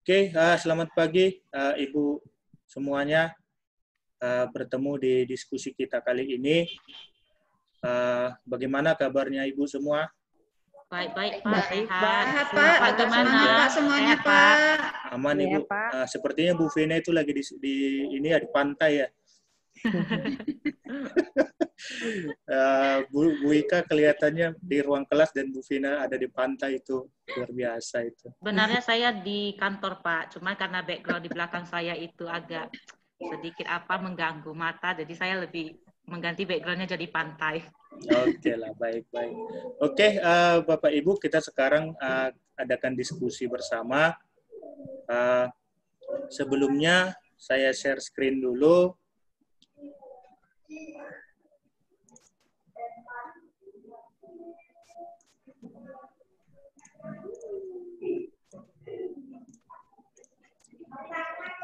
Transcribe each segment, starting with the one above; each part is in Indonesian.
Oke, selamat pagi Ibu semuanya. Bertemu di diskusi kita kali ini. Bagaimana kabarnya Ibu semua? Baik-baik Pak, sehat. Baik Pak, Pak gimana? Pak semuanya Sehat, Pak. Pak. Aman Iya, Ibu. Pak. Sepertinya Bu Vina itu lagi di pantai ya. Bu Ika kelihatannya di ruang kelas dan Bu Vina ada di pantai, itu luar biasa itu. Sebenarnya saya di kantor Pak, cuma karena background di belakang saya itu agak sedikit mengganggu mata, jadi saya lebih mengganti backgroundnya jadi pantai. Oke lah, baik-baik. Oke, Bapak Ibu, kita sekarang adakan diskusi bersama. Sebelumnya saya share screen dulu.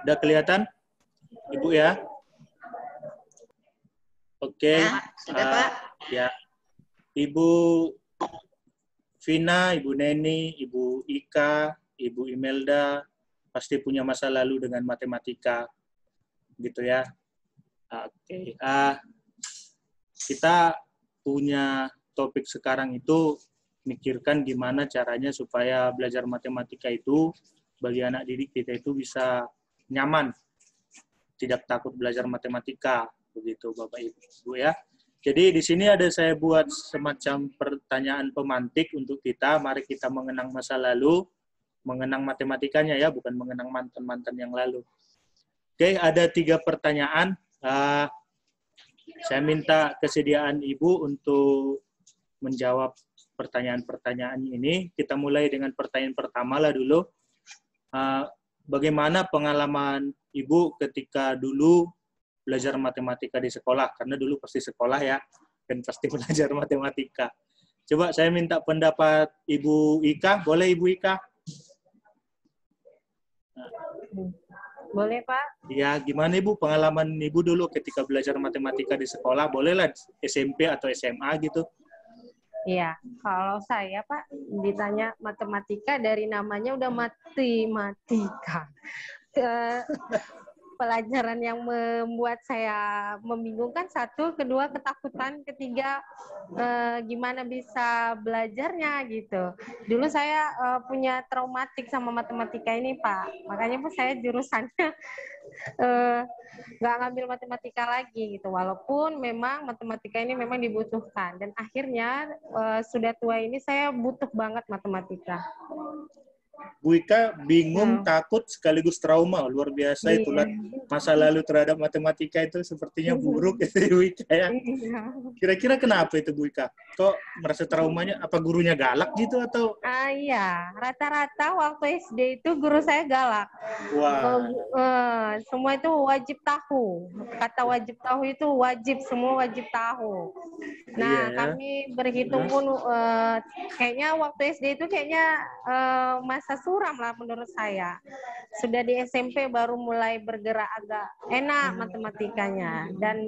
Udah kelihatan, Ibu ya? Oke. Sudah Pak. Ya, Ibu Vina, Ibu Neni, Ibu Ika, Ibu Imelda pasti punya masa lalu dengan matematika, gitu ya. Oke. Kita punya topik sekarang itu mikirkan gimana caranya supaya belajar matematika itu bagi anak didik kita itu bisa nyaman, tidak takut belajar matematika, begitu Bapak Ibu ya. Jadi di sini ada saya buat semacam pertanyaan pemantik untuk kita. Mari kita mengenang masa lalu, mengenang matematikanya ya, bukan mengenang mantan-mantan yang lalu. Oke, ada 3 pertanyaan. Saya minta kesediaan Ibu untuk menjawab pertanyaan-pertanyaan ini. Kita mulai dengan pertanyaan pertama lah dulu. Bagaimana pengalaman Ibu ketika dulu belajar matematika di sekolah? Karena dulu pasti sekolah ya, dan pasti belajar matematika. Coba saya minta pendapat Ibu Ika. Boleh Ibu Ika? Boleh Pak. Ya, gimana Ibu pengalaman Ibu dulu ketika belajar matematika di sekolah? Bolehlah SMP atau SMA gitu. Iya, kalau saya Pak ditanya matematika, dari namanya udah matematika. Pelajaran yang membuat saya membingungkan, 1, kedua ketakutan, ketiga gimana bisa belajarnya gitu. Dulu saya punya traumatik sama matematika ini Pak, makanya pun saya jurusannya nggak ngambil matematika lagi gitu, walaupun memang matematika ini memang dibutuhkan, dan akhirnya sudah tua ini saya butuh banget matematika. Bu Ika bingung, takut, sekaligus trauma. Luar biasa itulah masa lalu terhadap matematika itu sepertinya buruk itu Bu Ika ya. Kira-kira kenapa itu Bu Ika? Kok merasa traumanya? Apa gurunya galak gitu atau? Iya, rata-rata waktu SD itu guru saya galak. Wah. Semua itu wajib tahu. Kata wajib tahu itu wajib, semua wajib tahu. Nah, iya, ya. kami berhitung pun kayaknya waktu SD itu kayaknya masa suram lah menurut saya. Sudah di SMP baru mulai bergerak agak enak matematikanya, dan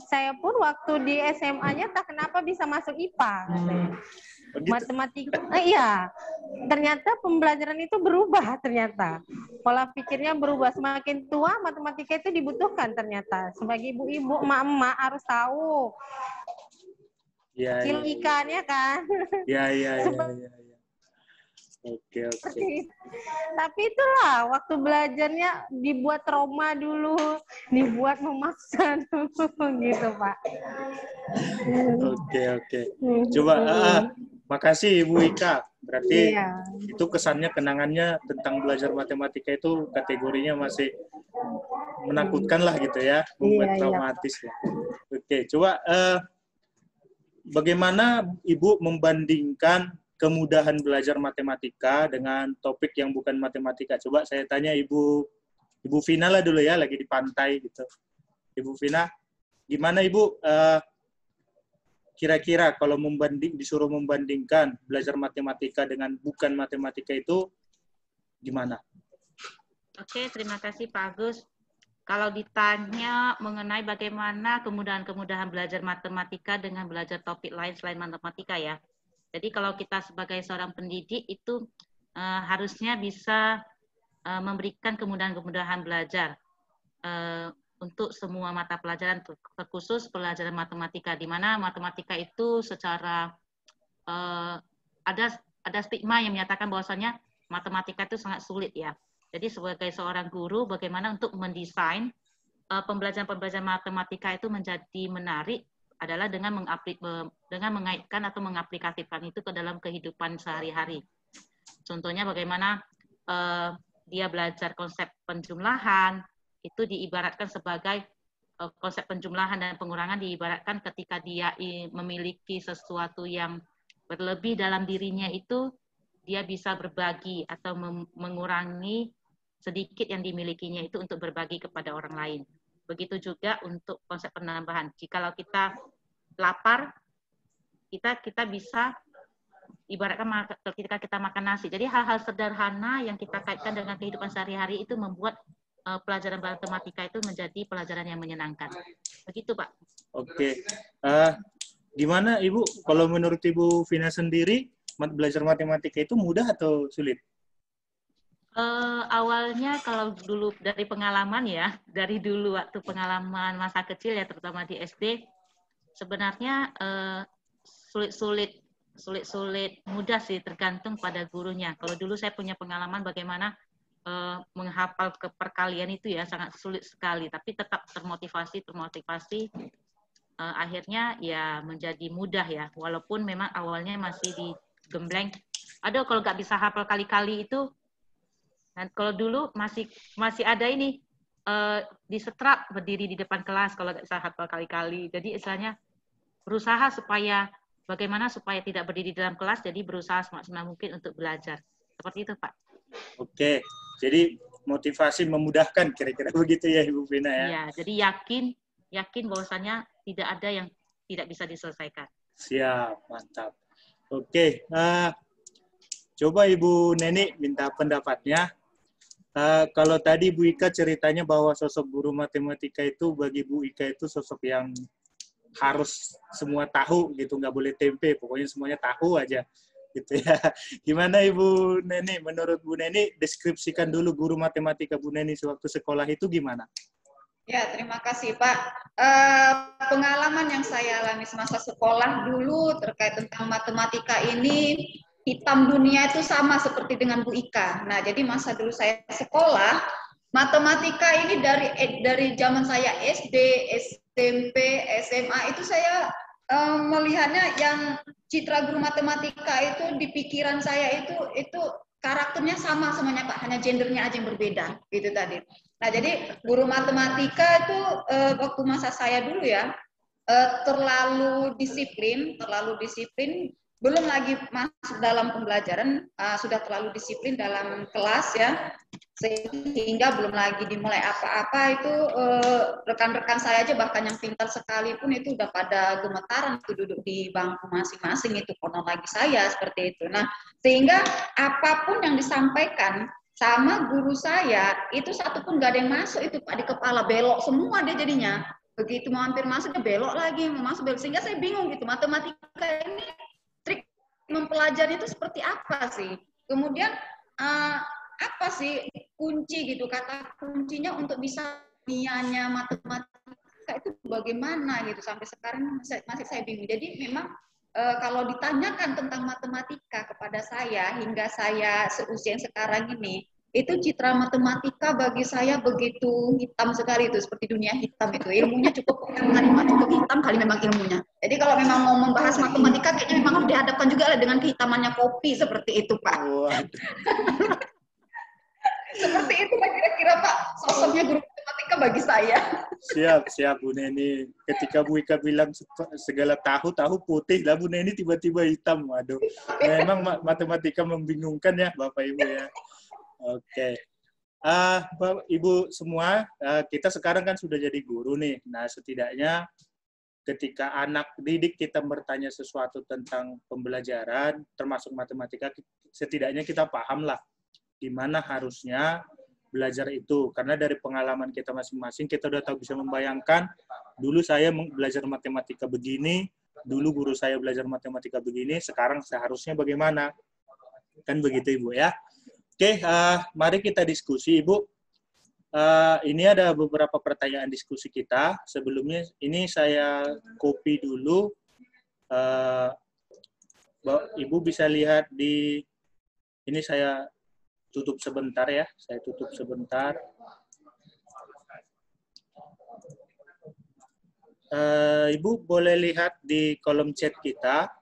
saya pun waktu di SMA-nya tak kenapa bisa masuk IPA katanya. Begitu. Matematika, iya. Ternyata pembelajaran itu berubah ternyata. Pola pikirnya berubah. Semakin tua matematika itu dibutuhkan ternyata. Sebagai ibu-ibu, emak-emak harus tahu. Ya, Kilo ikannya kan. Ya. Oke. Tapi itulah waktu belajarnya dibuat trauma dulu, dibuat memaksa dulu gitu Pak. Oke. Coba, makasih Ibu Ika. Berarti itu kesannya, kenangannya tentang belajar matematika itu kategorinya masih menakutkan lah gitu ya, membuat traumatis lah. Oke, coba bagaimana Ibu membandingkan kemudahan belajar matematika dengan topik yang bukan matematika? Coba saya tanya Ibu Vina lah dulu ya, lagi di pantai gitu. Ibu Vina, gimana Ibu kira-kira kalau disuruh membandingkan belajar matematika dengan bukan matematika itu gimana? Oke, terima kasih Pak Agus. Kalau ditanya mengenai bagaimana kemudahan-kemudahan belajar matematika dengan belajar topik lain selain matematika ya. Jadi kalau kita sebagai seorang pendidik itu harusnya bisa memberikan kemudahan-kemudahan belajar untuk semua mata pelajaran, terkhusus pelajaran matematika, di mana matematika itu secara ada stigma yang menyatakan bahwasanya matematika itu sangat sulit ya. Jadi sebagai seorang guru, bagaimana untuk mendesain pembelajaran matematika itu menjadi menarik adalah dengan mengaitkan atau mengaplikasikan itu ke dalam kehidupan sehari-hari. Contohnya bagaimana dia belajar konsep penjumlahan, itu diibaratkan sebagai konsep penjumlahan dan pengurangan diibaratkan ketika dia memiliki sesuatu yang berlebih dalam dirinya itu, dia bisa berbagi atau mengurangi sedikit yang dimilikinya itu untuk berbagi kepada orang lain. Begitu juga untuk konsep penambahan. Jikalau kita lapar, kita bisa ibaratkan ketika kita makan nasi. Jadi hal-hal sederhana yang kita kaitkan dengan kehidupan sehari-hari itu membuat pelajaran matematika itu menjadi pelajaran yang menyenangkan. Begitu, Pak. Oke. Gimana Ibu, kalau menurut Ibu Vina sendiri, belajar matematika itu mudah atau sulit? Awalnya kalau dulu dari pengalaman ya, dari dulu waktu pengalaman masa kecil ya, terutama di SD, sebenarnya sulit mudah sih, tergantung pada gurunya. Kalau dulu saya punya pengalaman bagaimana menghafal perkalian itu ya sangat sulit sekali, tapi tetap termotivasi, akhirnya ya menjadi mudah ya, walaupun memang awalnya masih digembleng. Aduh, kalau nggak bisa hafal kali-kali itu, dan kalau dulu masih ada ini disetrap berdiri di depan kelas kalau nggak bisa hafal kali-kali. Jadi istilahnya berusaha bagaimana supaya tidak berdiri di dalam kelas, jadi berusaha semaksimal mungkin untuk belajar. Seperti itu, Pak. Oke, jadi motivasi memudahkan kira-kira begitu ya Ibu Vina ya? Iya, jadi yakin bahwasanya tidak ada yang tidak bisa diselesaikan. Siap, mantap. Oke, coba Ibu Neni minta pendapatnya. Kalau tadi Bu Ika ceritanya bahwa sosok guru matematika itu bagi Bu Ika itu sosok yang harus semua tahu gitu, nggak boleh tempe, pokoknya semuanya tahu aja gitu ya. Gimana Ibu Neni? Menurut Bu Neni, deskripsikan dulu guru matematika Bu Neni sewaktu sekolah itu gimana? Ya, terima kasih Pak. Pengalaman yang saya alami semasa sekolah dulu terkait tentang matematika ini, hitam dunia itu sama seperti dengan Bu Ika. Nah, jadi masa dulu saya sekolah, matematika ini dari zaman saya SD, SMP, SMA itu saya melihatnya yang citra guru matematika itu di pikiran saya itu karakternya sama semuanya Pak, hanya gendernya aja yang berbeda gitu tadi. Nah, jadi guru matematika itu waktu masa saya dulu ya terlalu disiplin, belum lagi masuk dalam pembelajaran, sudah terlalu disiplin dalam kelas ya, sehingga belum lagi dimulai apa-apa itu rekan-rekan saya aja bahkan yang pintar sekalipun itu udah pada gemetaran itu duduk di bangku masing-masing, itu konon lagi saya seperti itu. Nah, sehingga apapun yang disampaikan sama guru saya itu satupun nggak ada yang masuk itu Pak, di kepala belok semua dia jadinya. Begitu mau hampir masuk dia belok lagi, mau masuk belok, sehingga saya bingung gitu, matematika ini trik mempelajari itu seperti apa sih? Kemudian apa sih kunci gitu, kata kuncinya untuk bisa nianya matematika itu bagaimana gitu, sampai sekarang masih saya bingung. Jadi memang kalau ditanyakan tentang matematika kepada saya hingga saya seusia yang sekarang ini, itu citra matematika bagi saya begitu hitam sekali, itu seperti dunia hitam itu. Ilmunya cukup hitam kali memang ilmunya. Jadi kalau memang mau membahas matematika kayaknya memang harus dihadapkan juga dengan kehitamannya kopi seperti itu Pak. Seperti itu kira-kira Pak sosoknya guru matematika bagi saya. Siap Bu Neni. Ketika Bu Ika bilang segala tahu putih, lah Bu Neni tiba-tiba hitam. Waduh, memang matematika membingungkan ya Bapak Ibu ya. Oke. Bapak Ibu semua, kita sekarang kan sudah jadi guru nih. Nah, setidaknya ketika anak didik kita bertanya sesuatu tentang pembelajaran, termasuk matematika, setidaknya kita pahamlah di mana harusnya belajar itu. Karena dari pengalaman kita masing-masing, kita udah tahu, bisa membayangkan, dulu saya belajar matematika begini, dulu guru saya belajar matematika begini, sekarang seharusnya bagaimana. Kan begitu Ibu ya. Oke, mari kita diskusi Ibu. Ini ada beberapa pertanyaan diskusi kita. Sebelumnya ini saya copy dulu. Ibu bisa lihat di ini, saya tutup sebentar ya. Saya tutup sebentar. Ibu boleh lihat di kolom chat kita.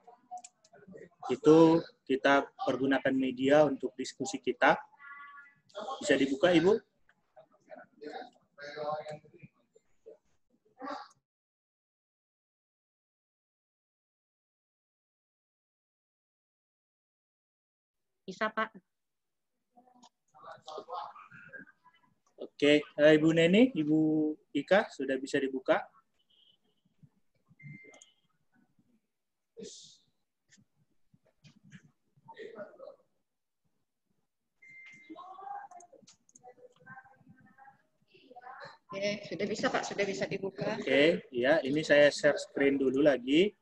Itu kita pergunakan media untuk diskusi kita. Bisa dibuka Ibu? Bisa, Pak. Oke, Ibu Neni, Ibu Ika, sudah bisa dibuka? Oke, sudah bisa Pak, sudah bisa dibuka. Oke, ya, ini saya share screen dulu lagi.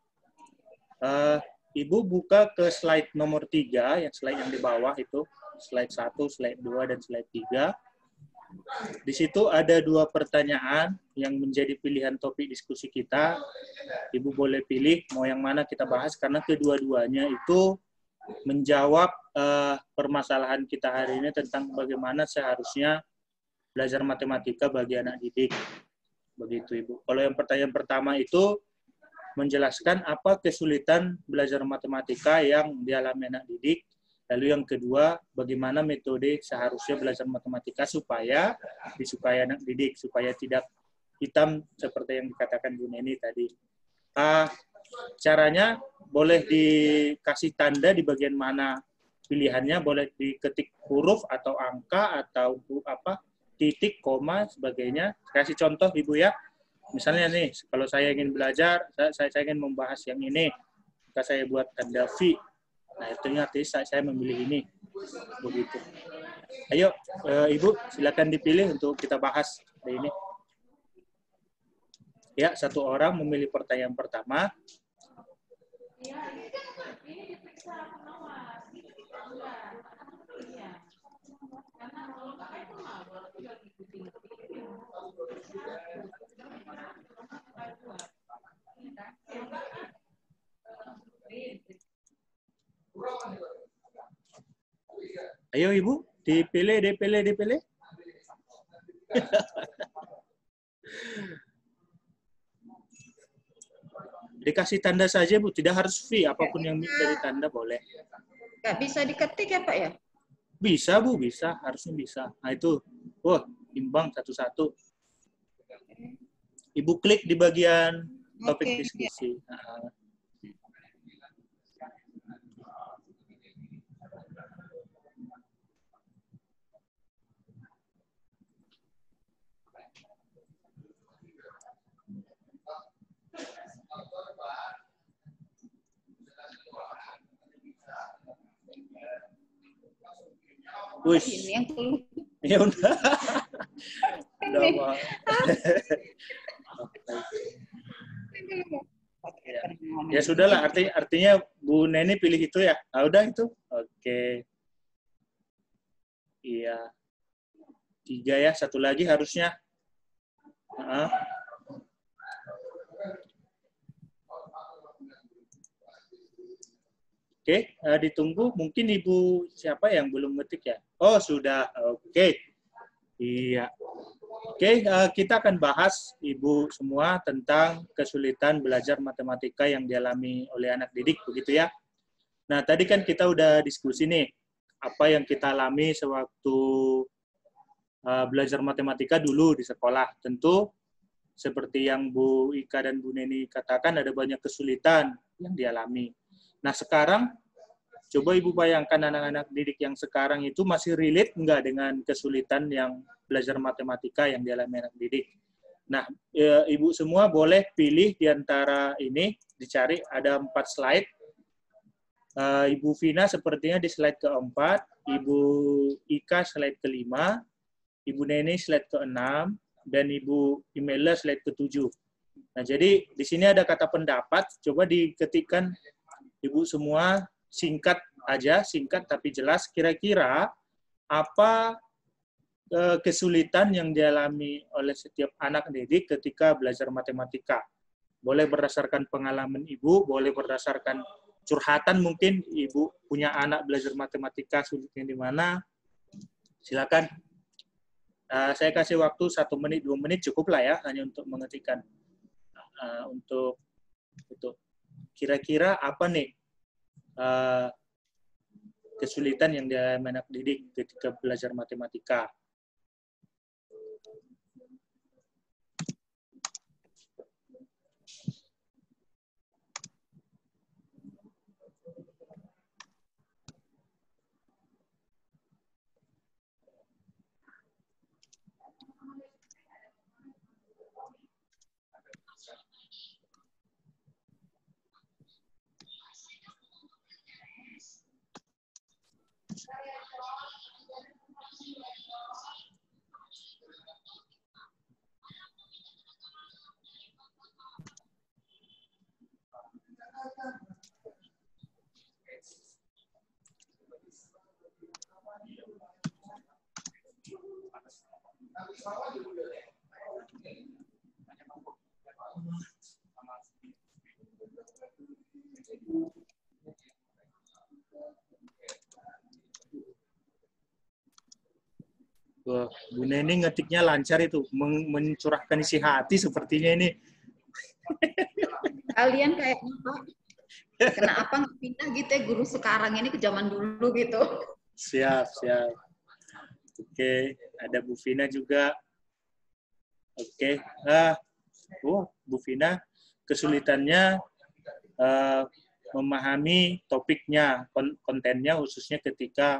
Ibu buka ke slide nomor 3, yang slide yang di bawah itu, slide 1, slide 2, dan slide 3. Di situ ada 2 pertanyaan yang menjadi pilihan topik diskusi kita. Ibu boleh pilih mau yang mana kita bahas, karena kedua-duanya itu menjawab permasalahan kita hari ini tentang bagaimana seharusnya belajar matematika bagi anak didik. Begitu Ibu. Kalau yang pertanyaan pertama itu menjelaskan apa kesulitan belajar matematika yang dialami anak didik. Lalu yang kedua, bagaimana metode seharusnya belajar matematika supaya disukai anak didik, supaya tidak hitam seperti yang dikatakan Bu Neni tadi. Caranya boleh dikasih tanda di bagian mana pilihannya, boleh diketik huruf atau angka atau apa, titik, koma, sebagainya. Kasih contoh Ibu ya. Misalnya nih, kalau saya ingin belajar, saya ingin membahas yang ini, maka saya buat tanda V. Nah, itu artinya saya memilih ini. Begitu. Ayo, Ibu, silakan dipilih untuk kita bahas hari ini. Ya, 1 orang memilih pertanyaan pertama. Ayo Ibu, dipilih. Dikasih tanda saja Bu, tidak harus V, apapun yang dari tanda boleh. Nggak bisa diketik ya Pak ya? Bisa Bu, bisa, harusnya bisa. Nah itu, wah imbang 1-1. Ibu klik di bagian topik diskusi. Nah. Ini yang keluar. Ya udah. Ya sudahlah, artinya Bu Neni pilih itu ya. Ah, udah itu. Oke. Iya. 3 ya, 1 lagi harusnya. Oke, ditunggu. Mungkin Ibu siapa yang belum ngetik ya? Oh, sudah. Oke. Iya. Oke, kita akan bahas Ibu semua tentang kesulitan belajar matematika yang dialami oleh anak didik, begitu ya. Nah, tadi kan kita udah diskusi nih, apa yang kita alami sewaktu belajar matematika dulu di sekolah. Tentu, seperti yang Bu Ika dan Bu Neni katakan, ada banyak kesulitan yang dialami. Nah, sekarang, coba Ibu bayangkan anak-anak didik yang sekarang itu masih relate nggak dengan kesulitan yang belajar matematika yang dialami anak didik. Nah, Ibu semua boleh pilih di antara ini, dicari, ada 4 slide. Ibu Vina sepertinya di slide ke-4, Ibu Ika slide ke-5, Ibu Neni slide ke-6, dan Ibu Imela slide ke-7. Nah, jadi di sini ada kata pendapat, coba diketikkan Ibu semua singkat aja, singkat tapi jelas. Kira-kira apa kesulitan yang dialami oleh setiap anak didik ketika belajar matematika? Boleh berdasarkan pengalaman Ibu, boleh berdasarkan curhatan mungkin Ibu punya anak belajar matematika sulitnya di mana. Silakan. Saya kasih waktu 1 menit, 2 menit cukup lah ya, hanya untuk mengetikkan. Untuk itu. Kira-kira apa nih kesulitan yang dialami anak didik ketika belajar matematika? Wah, Bu Neni ngetiknya lancar itu, mencurahkan isi hati sepertinya ini. Kalian kayaknya Pak, kenapa nggak pindah gitu ya guru sekarang ini ke zaman dulu gitu. Siap, siap. Oke, ada Bu Vina juga. Oke, Bu Vina, kesulitannya memahami topiknya, kontennya khususnya ketika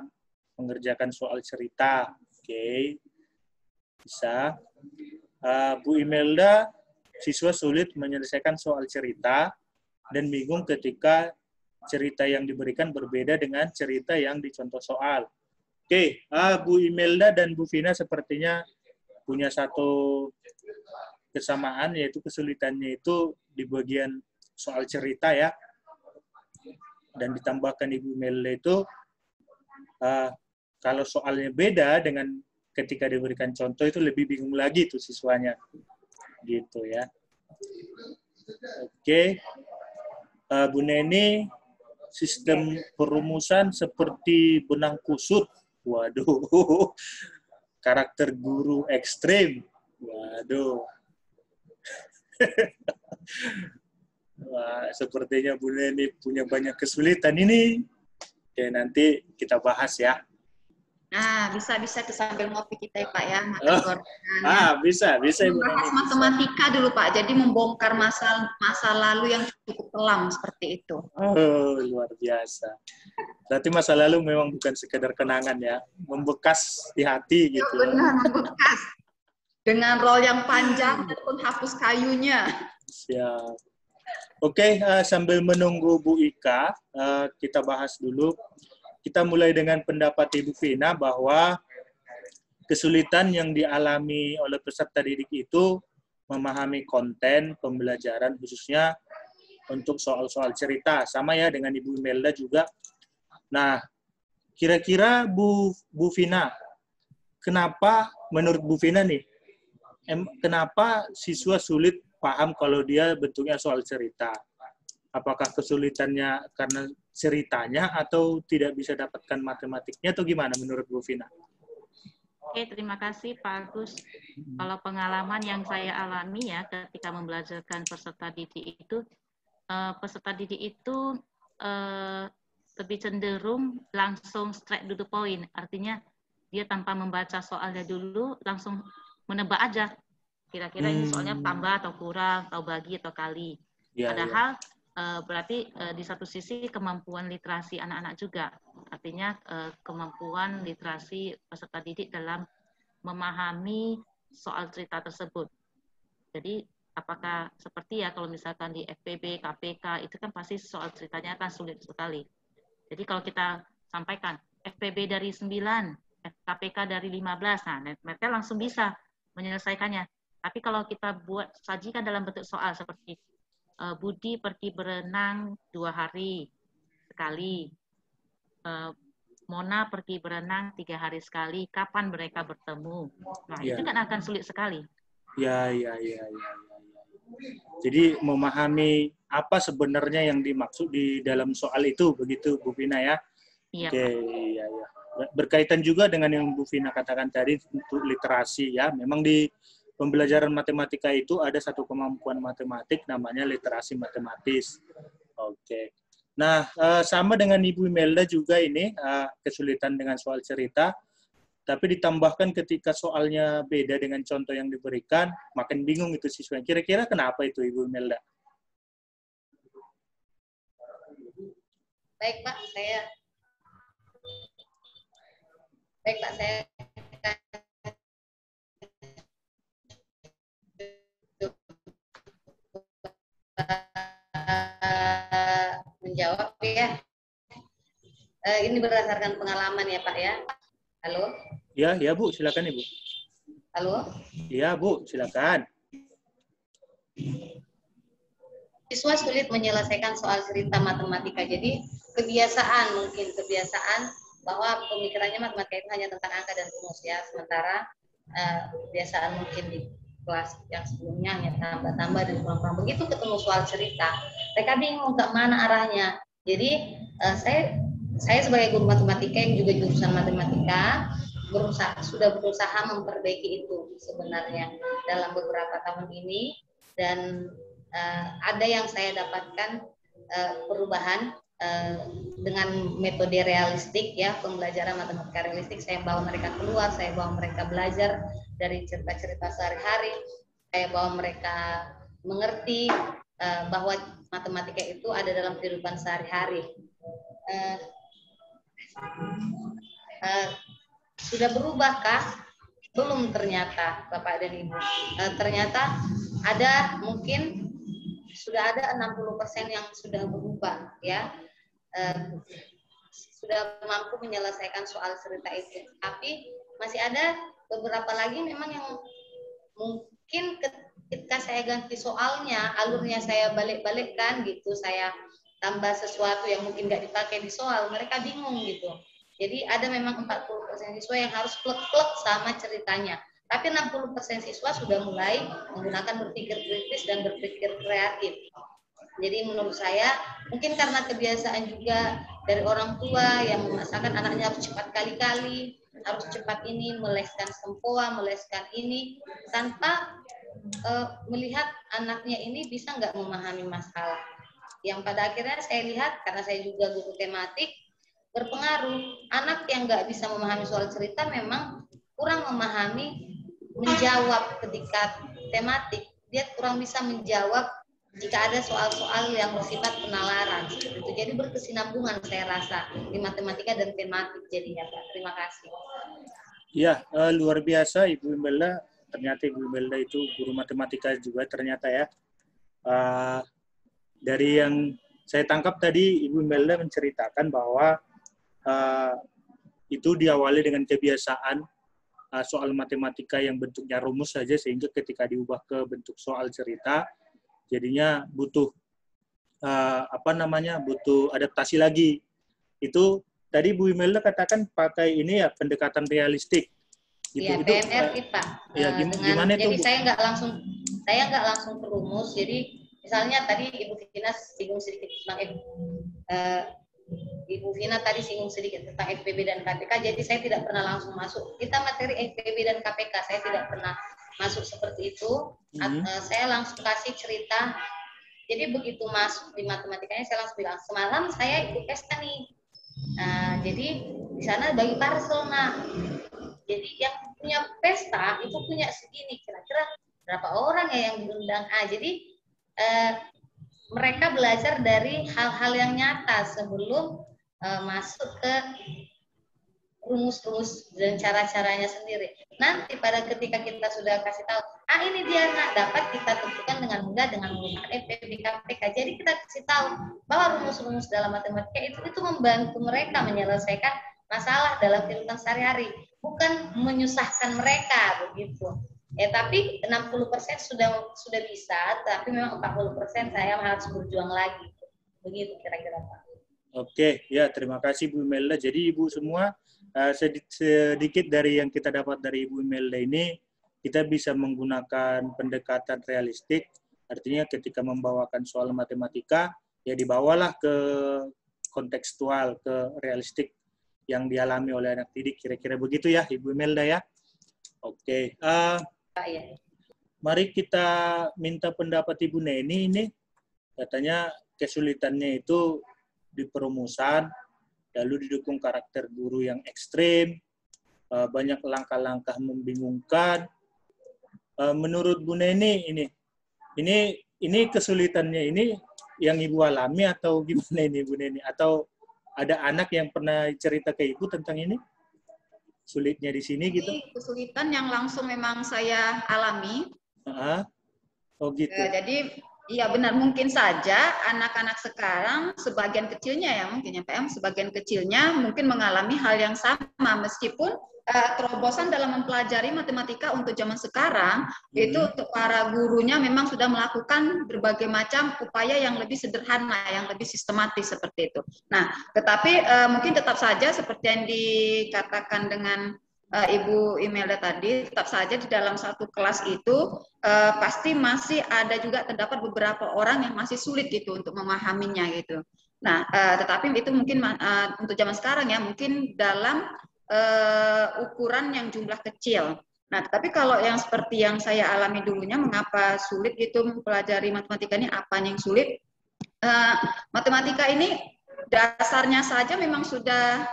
mengerjakan soal cerita. Oke, bisa. Bu Imelda, siswa sulit menyelesaikan soal cerita dan bingung ketika cerita yang diberikan berbeda dengan cerita yang dicontoh soal. Oke, Bu Imelda dan Bu Vina sepertinya punya satu kesamaan, yaitu kesulitannya itu di bagian soal cerita ya. Dan ditambahkan Ibu Imelda itu, kalau soalnya beda dengan ketika diberikan contoh itu lebih bingung lagi tuh siswanya. Gitu ya. Oke. Bu Neni, sistem perumusan seperti benang kusut. Waduh. Karakter guru ekstrim. Waduh. Wah, sepertinya Bu Neni punya banyak kesulitan ini. Oke, nanti kita bahas ya. Nah, bisa sambil ngopi kita ya Pak ya. Bisa Ibu Bahas matematika dulu Pak, jadi membongkar masa lalu yang cukup kelam seperti itu. Oh, luar biasa. Berarti masa lalu memang bukan sekedar kenangan ya, membekas di hati gitu. Ya, benar, membekas. Dengan roll yang panjang dan penghapus kayunya. Siap. Oke, sambil menunggu Bu Ika, kita bahas dulu. Kita mulai dengan pendapat Ibu Vina bahwa kesulitan yang dialami oleh peserta didik itu memahami konten pembelajaran khususnya untuk soal-soal cerita. Sama ya dengan Ibu Imelda juga. Nah, kira-kira Bu Vina, kenapa menurut Bu Vina nih, kenapa siswa sulit paham kalau dia bentuknya soal cerita? Apakah kesulitannya karena ceritanya atau tidak bisa dapatkan matematiknya atau gimana menurut Bu Vina? Oke, terima kasih Pak Agus. Kalau pengalaman yang saya alami ya ketika membelajarkan peserta didik itu, lebih cenderung langsung straight to the point. Artinya dia tanpa membaca soalnya dulu langsung menebak aja. Kira-kira ini soalnya tambah atau kurang, atau bagi atau kali. Padahal berarti di satu sisi kemampuan literasi anak-anak juga. Artinya kemampuan literasi peserta didik dalam memahami soal cerita tersebut. Jadi apakah seperti ya kalau misalkan di FPB, KPK itu kan pasti soal ceritanya kan sulit sekali. Jadi kalau kita sampaikan FPB dari 9, KPK dari 15, nah mereka langsung bisa menyelesaikannya. Tapi kalau kita buat sajikan dalam bentuk soal seperti Budi pergi berenang 2 hari sekali, Mona pergi berenang 3 hari sekali, kapan mereka bertemu? Nah, Ya. itu kan akan sulit sekali. Ya. Jadi memahami apa sebenarnya yang dimaksud di dalam soal itu, begitu Bu Vina ya? Iya, Oke, Pak. iya. Berkaitan juga dengan yang Bu Vina katakan tadi untuk literasi ya. Memang di pembelajaran matematika itu ada satu kemampuan matematik namanya literasi matematis. Oke. Nah, sama dengan Ibu Imelda juga ini kesulitan dengan soal cerita, tapi ditambahkan ketika soalnya beda dengan contoh yang diberikan, makin bingung itu siswa. Kira-kira kenapa itu Ibu Imelda? Baik Pak, saya menjawab ya. Ini berdasarkan pengalaman ya Pak ya. Halo? Ya Bu, silakan Ibu. Halo? Ya Bu, silakan. Siswa sulit menyelesaikan soal cerita matematika. Jadi kebiasaan bahwa pemikirannya matematika itu hanya tentang angka dan rumus ya. Sementara kebiasaan mungkin di kelas yang sebelumnya hanya tambah-tambah dan kurang-kurang. Begitu ketemu soal cerita, mereka bingung ke mana arahnya. Jadi saya sebagai guru matematika yang juga jurusan matematika sudah berusaha memperbaiki itu sebenarnya dalam beberapa tahun ini, dan ada yang saya dapatkan perubahan dengan metode realistik ya, pembelajaran matematika realistik. Saya bawa mereka keluar, saya bawa mereka belajar dari cerita-cerita sehari-hari, saya bawa mereka mengerti bahwa matematika itu ada dalam kehidupan sehari-hari. Sudah berubahkah? Belum ternyata Bapak dan Ibu. Ternyata ada mungkin sudah ada 60% yang sudah berubah ya. Sudah mampu menyelesaikan soal cerita itu. Tapi masih ada beberapa lagi memang yang mungkin ketika saya ganti soalnya, alurnya saya balik-balikkan gitu, saya tambah sesuatu yang mungkin nggak dipakai di soal, mereka bingung gitu. Jadi ada memang 40% siswa yang harus plek-plek sama ceritanya. Tapi 60% siswa sudah mulai menggunakan berpikir kritis dan berpikir kreatif. Jadi menurut saya mungkin karena kebiasaan juga dari orang tua yang memaksakan anaknya harus cepat kali-kali, harus cepat ini, meleskan sempoa, meleskan ini, tanpa melihat anaknya ini bisa nggak memahami masalah. Yang pada akhirnya saya lihat, karena saya juga guru tematik, berpengaruh. Anak yang nggak bisa memahami soal cerita memang kurang memahami menjawab ketika tematik. Dia kurang bisa menjawab jika ada soal-soal yang bersifat penalaran seperti itu. Jadi berkesinambungan saya rasa di matematika dan tematik jadinya Pak. Terima kasih. Ya, luar biasa Ibu Imelda. Ternyata Ibu Imelda itu guru matematika juga ternyata ya. Dari yang saya tangkap tadi Ibu Imelda menceritakan bahwa itu diawali dengan kebiasaan soal matematika yang bentuknya rumus saja, sehingga ketika diubah ke bentuk soal cerita jadinya butuh butuh adaptasi lagi. Itu tadi Bu Imelda katakan pakai ini ya, pendekatan realistik. Iya, PNR Pak. Ya, gimana itu? Jadi saya nggak langsung ke rumus. Jadi misalnya tadi Ibu Vina singgung sedikit tentang Ibu Vina tadi singgung sedikit tentang FPB dan KPK, jadi saya tidak pernah langsung masuk. Kita materi FPB dan KPK, saya tidak pernah masuk seperti itu. Saya langsung kasih cerita. Jadi begitu masuk di matematikanya, saya langsung bilang, semalam saya ikut pesta nih. Jadi di sana bagi parcel, jadi yang punya pesta itu punya segini, kira-kira berapa orang ya yang diundang. Jadi mereka belajar dari hal-hal yang nyata sebelum masuk ke rumus-rumus dan cara-caranya sendiri. Nanti pada ketika kita sudah kasih tahu, ini dia dapat kita tentukan dengan mudah dengan menggunakan FPB KPK. Jadi kita kasih tahu bahwa rumus-rumus dalam matematika itu membantu mereka menyelesaikan masalah dalam kehidupan sehari-hari, bukan menyusahkan mereka begitu. Tapi 60% sudah bisa, tapi memang 40% saya harus berjuang lagi. Begitu kira-kira Pak. Oke, ya terima kasih Bu Imelda. Jadi Ibu semua, sedikit dari yang kita dapat dari Ibu Imelda ini, kita bisa menggunakan pendekatan realistik, artinya ketika membawakan soal matematika, ya dibawalah ke kontekstual, ke realistik yang dialami oleh anak didik. Kira-kira begitu ya Ibu Imelda ya. Oke, mari kita minta pendapat Ibu Neni ini. Katanya kesulitannya itu di perumusan, lalu didukung karakter guru yang ekstrim, banyak langkah-langkah membingungkan. Menurut Bu Neni ini kesulitannya ini yang Ibu alami atau gimana ini Bu Neni? Atau ada anak yang pernah cerita ke Ibu tentang ini? Sulitnya di sini gitu? Ini kesulitan yang langsung memang saya alami. Oh gitu. Jadi iya benar, mungkin saja anak-anak sekarang sebagian kecilnya ya mungkin ya PM, sebagian kecilnya mungkin mengalami hal yang sama meskipun terobosan dalam mempelajari matematika untuk zaman sekarang itu untuk para gurunya memang sudah melakukan berbagai macam upaya yang lebih sederhana, yang lebih sistematis seperti itu. Nah, tetapi mungkin tetap saja seperti yang dikatakan dengan Ibu Imelda tadi, tetap saja di dalam satu kelas itu pasti masih ada juga terdapat beberapa orang yang masih sulit gitu untuk memahaminya gitu. Nah, tetapi itu mungkin untuk zaman sekarang ya mungkin dalam ukuran yang jumlah kecil. Nah, tapi kalau yang seperti yang saya alami dulunya, mengapa sulit gitu mempelajari matematika ini, apa yang sulit? Matematika ini dasarnya saja memang sudah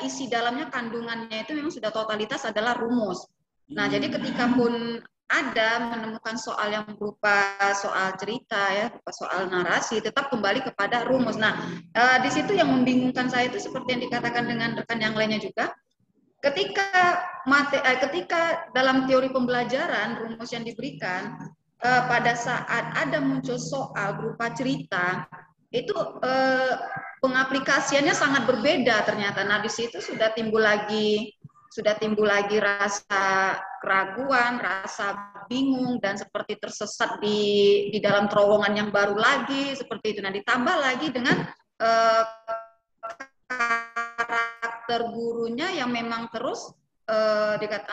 isi dalamnya kandungannya itu memang sudah totalitas adalah rumus. Nah, jadi ketika pun ada menemukan soal yang berupa soal cerita ya, berupa soal narasi, tetap kembali kepada rumus. Nah, di situ yang membingungkan saya itu seperti yang dikatakan dengan rekan yang lainnya juga, ketika dalam teori pembelajaran rumus yang diberikan pada saat ada muncul soal berupa cerita, itu pengaplikasiannya sangat berbeda ternyata. Nah, di situ sudah timbul lagi rasa keraguan, rasa bingung dan seperti tersesat di dalam terowongan yang baru lagi seperti itu. Nah, ditambah lagi dengan karakter gurunya yang memang terus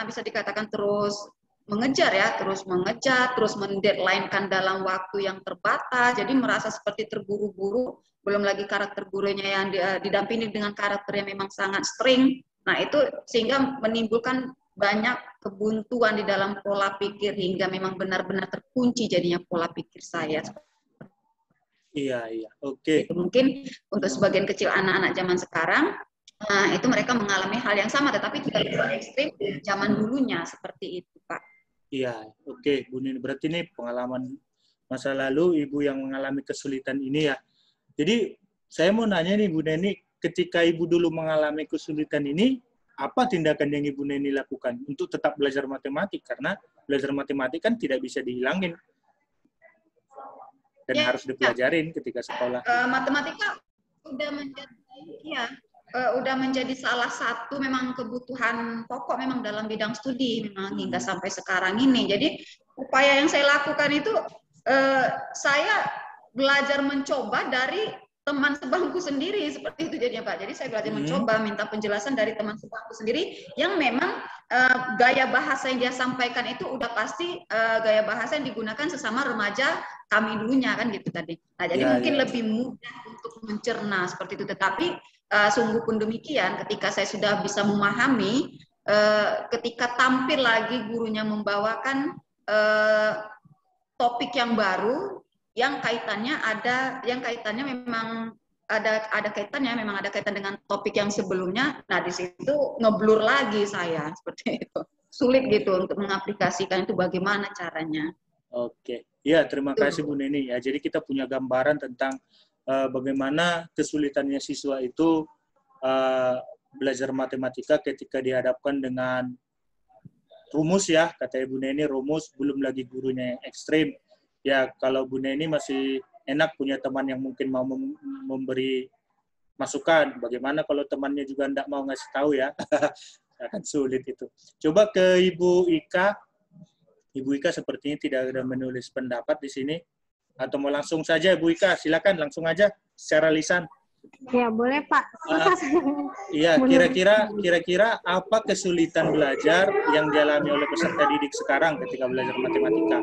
bisa dikatakan terus mengejar, terus mendeadline-kan dalam waktu yang terbatas, jadi merasa seperti terburu-buru, belum lagi karakter gurunya yang didampingi dengan karakter yang memang sangat strict. Nah, itu sehingga menimbulkan banyak kebuntuan di dalam pola pikir hingga memang benar-benar terkunci jadinya pola pikir saya. Iya, oke. Mungkin untuk sebagian kecil anak-anak zaman sekarang, itu mereka mengalami hal yang sama, tetapi tidak terlalu ekstrim zaman dulunya seperti itu, Pak. Iya, oke, Bu Neni. Berarti ini pengalaman masa lalu Ibu yang mengalami kesulitan ini ya. Jadi saya mau nanya nih Bu Neni, ketika Ibu dulu mengalami kesulitan ini, apa tindakan yang Ibu Neni lakukan untuk tetap belajar matematik? Karena belajar matematik kan tidak bisa dihilangin dan harus dipelajarin ketika sekolah. Matematika udah menjadi salah satu memang kebutuhan pokok memang dalam bidang studi memang hingga sampai sekarang ini. Jadi upaya yang saya lakukan itu saya belajar mencoba dari teman sebangku sendiri seperti itu jadinya Pak. Jadi saya belajar mencoba minta penjelasan dari teman sebangku sendiri yang memang gaya bahasa yang dia sampaikan itu udah pasti gaya bahasa yang digunakan sesama remaja kami dulunya kan gitu tadi. Nah, jadi mungkin lebih mudah untuk mencerna seperti itu. Tetapi sungguh pun demikian, ketika saya sudah bisa memahami, ketika tampil lagi gurunya membawakan topik yang baru, yang kaitannya memang ada kaitan dengan topik yang sebelumnya. Nah, di situ ngeblur lagi saya seperti itu. Sulit gitu untuk mengaplikasikan itu bagaimana caranya. Oke, ya terima kasih Bu Neni. Ya, jadi kita punya gambaran tentang bagaimana kesulitannya siswa itu belajar matematika ketika dihadapkan dengan rumus ya, kata Ibu Neni rumus, belum lagi gurunya yang ekstrim. Ya, kalau Bu Neni masih enak punya teman yang mungkin mau memberi masukan. Bagaimana kalau temannya juga tidak mau ngasih tahu ya? Akan sulit itu. Coba ke Ibu Ika. Ibu Ika sepertinya tidak ada menulis pendapat di sini. Atau mau langsung saja Ibu Ika, silakan langsung aja. secara lisan? Ya, boleh Pak. Iya, kira-kira apa kesulitan belajar yang dialami oleh peserta didik sekarang ketika belajar matematika?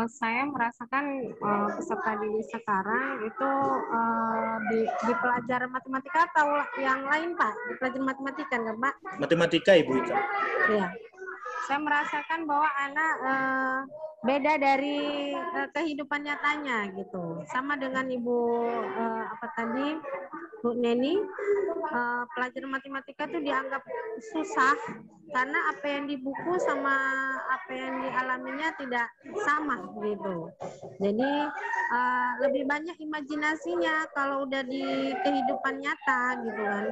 Saya merasakan peserta didik sekarang itu di pelajaran matematika atau yang lain Pak? Di pelajaran matematika nggak Pak? Matematika, Ibu Ika. Iya. Saya merasakan bahwa anak beda dari kehidupan nyatanya gitu. Sama dengan Ibu Bu Neni, pelajaran matematika itu dianggap susah karena apa yang di buku sama apa yang dialaminya tidak sama gitu. Jadi lebih banyak imajinasinya kalau udah di kehidupan nyata gitu kan.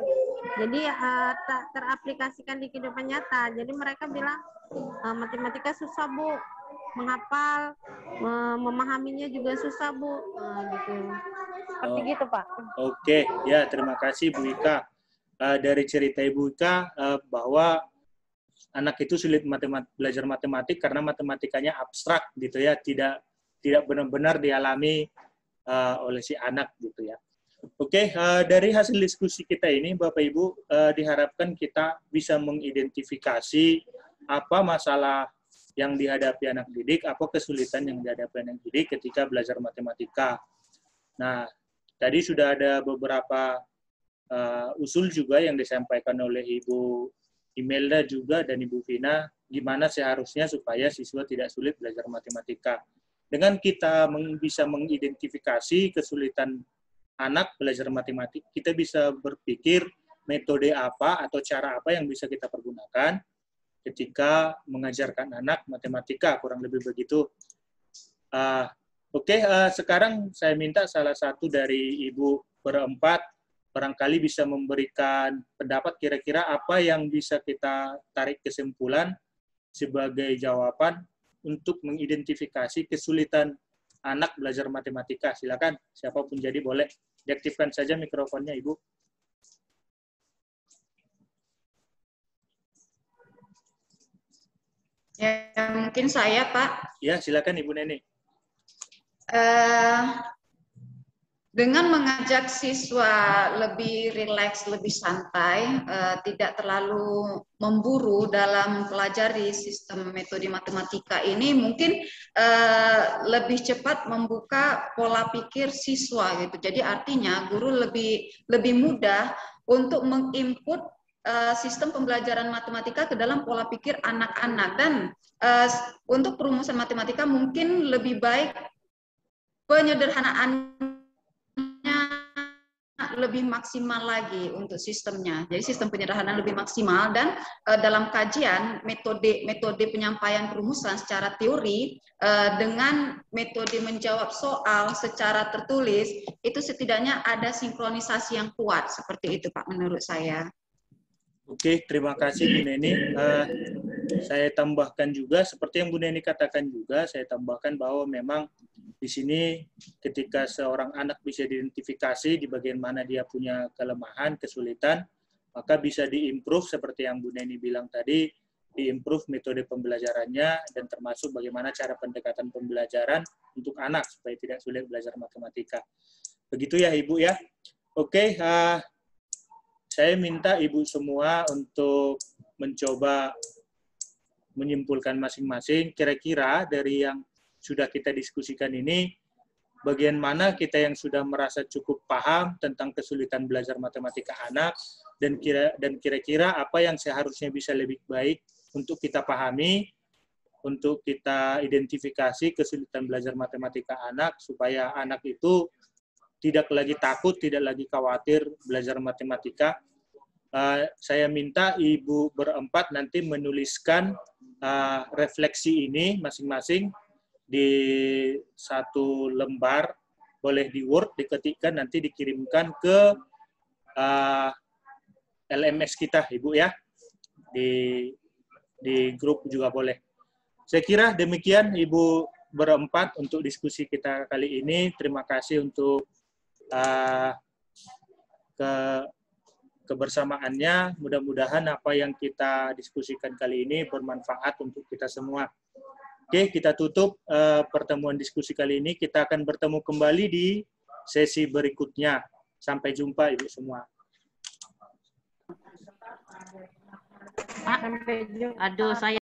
Jadi tak teraplikasikan di kehidupan nyata. Jadi mereka bilang matematika susah Bu, menghafal, memahaminya juga susah Bu, gitu. Seperti gitu Pak. Oke, ya terima kasih Bu Ika. Dari cerita Ibu Ika bahwa anak itu sulit belajar matematik karena matematikanya abstrak gitu ya, tidak benar-benar dialami oleh si anak gitu ya. Oke, dari hasil diskusi kita ini Bapak Ibu diharapkan kita bisa mengidentifikasi apa masalah yang dihadapi anak didik, apa kesulitan yang dihadapi anak didik ketika belajar matematika. Nah, tadi sudah ada beberapa usul juga yang disampaikan oleh Ibu Imelda juga dan Ibu Vina, gimana seharusnya supaya siswa tidak sulit belajar matematika. Dengan kita bisa mengidentifikasi kesulitan anak belajar matematik, kita bisa berpikir metode apa atau cara apa yang bisa kita pergunakan ketika mengajarkan anak matematika, kurang lebih begitu. Oke, sekarang saya minta salah satu dari Ibu berempat barangkali bisa memberikan pendapat kira-kira apa yang bisa kita tarik kesimpulan sebagai jawaban untuk mengidentifikasi kesulitan anak belajar matematika. Silakan, siapapun jadi boleh. Diaktifkan saja mikrofonnya, Ibu. Ya, mungkin saya, Pak. Ya, silakan Ibu Neni. Dengan mengajak siswa lebih rileks, lebih santai, tidak terlalu memburu dalam pelajari sistem metode matematika ini, mungkin lebih cepat membuka pola pikir siswa gitu. Jadi artinya guru lebih mudah untuk menginput sistem pembelajaran matematika ke dalam pola pikir anak-anak, dan untuk perumusan matematika mungkin lebih baik penyederhanaannya lebih maksimal lagi untuk sistemnya. Jadi sistem penyederhanaan lebih maksimal, dan dalam kajian metode penyampaian perumusan secara teori dengan metode menjawab soal secara tertulis itu setidaknya ada sinkronisasi yang kuat, seperti itu Pak menurut saya. Oke, terima kasih Bu Neni. Saya tambahkan juga, seperti yang Bu Neni katakan juga, saya tambahkan bahwa memang di sini ketika seorang anak bisa diidentifikasi di bagian mana dia punya kelemahan, kesulitan, maka bisa diimprove seperti yang Bu Neni bilang tadi, diimprove metode pembelajarannya dan termasuk bagaimana cara pendekatan pembelajaran untuk anak supaya tidak sulit belajar matematika. Begitu ya Ibu ya. Oke, saya minta Ibu semua untuk mencoba menyimpulkan masing-masing kira-kira dari yang sudah kita diskusikan ini, bagian mana kita yang sudah merasa cukup paham tentang kesulitan belajar matematika anak, dan kira-kira apa yang seharusnya bisa lebih baik untuk kita pahami, untuk kita identifikasi kesulitan belajar matematika anak, supaya anak itu tidak lagi takut, tidak lagi khawatir belajar matematika. Saya minta Ibu berempat nanti menuliskan refleksi ini masing-masing di satu lembar, boleh di Word, diketikkan, nanti dikirimkan ke LMS kita, Ibu ya. Di grup juga boleh. Saya kira demikian Ibu berempat untuk diskusi kita kali ini. Terima kasih untuk kebersamaannya. Mudah-mudahan apa yang kita diskusikan kali ini bermanfaat untuk kita semua. Oke, kita tutup pertemuan diskusi kali ini. Kita akan bertemu kembali di sesi berikutnya. Sampai jumpa Ibu semua. Aduh, saya